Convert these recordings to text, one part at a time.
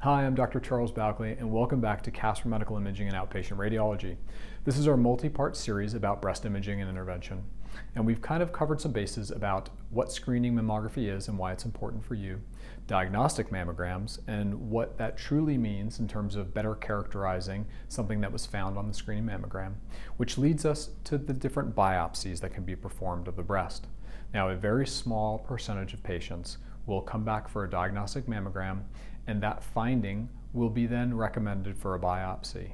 Hi, I'm Dr. Charles Bouckley, and welcome back to Casper Medical Imaging and Outpatient Radiology. This is our multi-part series about breast imaging and intervention. And we've kind of covered some bases about what screening mammography is and why it's important for you, diagnostic mammograms, and what that truly means in terms of better characterizing something that was found on the screening mammogram, which leads us to the different biopsies that can be performed of the breast. Now, a very small percentage of patients will come back for a diagnostic mammogram, and that finding will be then recommended for a biopsy.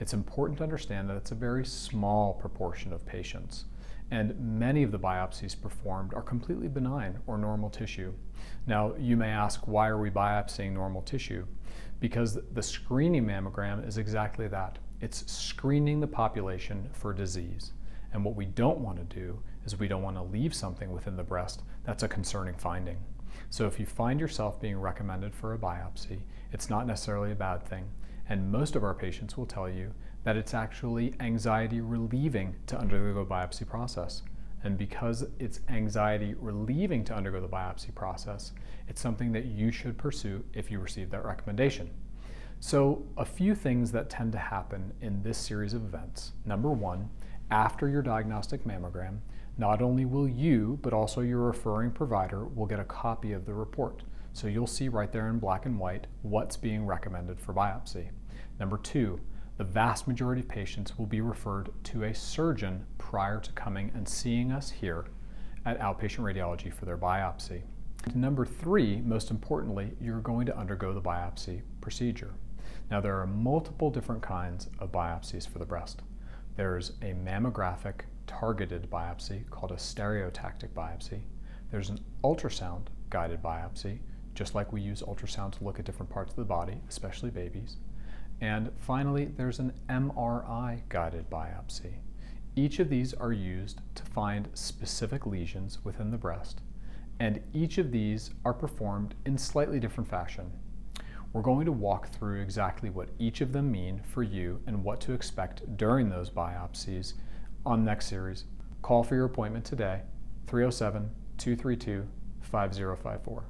It's important to understand that it's a very small proportion of patients, and many of the biopsies performed are completely benign or normal tissue. Now, you may ask, why are we biopsying normal tissue? Because the screening mammogram is exactly that. It's screening the population for disease. And what we don't want to do is we don't want to leave something within the breast that's a concerning finding. So if you find yourself being recommended for a biopsy, it's not necessarily a bad thing. And most of our patients will tell you that it's actually anxiety relieving to undergo the biopsy process. And because it's anxiety relieving to undergo the biopsy process, it's something that you should pursue if you receive that recommendation. So a few things that tend to happen in this series of events. Number one, after your diagnostic mammogram, not only will you, but also your referring provider will get a copy of the report. So you'll see right there in black and white what's being recommended for biopsy. Number two, the vast majority of patients will be referred to a surgeon prior to coming and seeing us here at Outpatient Radiology for their biopsy. And number three, most importantly, you're going to undergo the biopsy procedure. Now, there are multiple different kinds of biopsies for the breast. There's a mammographic targeted biopsy called a stereotactic biopsy. There's an ultrasound guided biopsy, just like we use ultrasound to look at different parts of the body, especially babies. And finally, there's an MRI guided biopsy. Each of these are used to find specific lesions within the breast, and each of these are performed in slightly different fashion. We're going to walk through exactly what each of them mean for you and what to expect during those biopsies on next series. Call for your appointment today, 307-232-5054.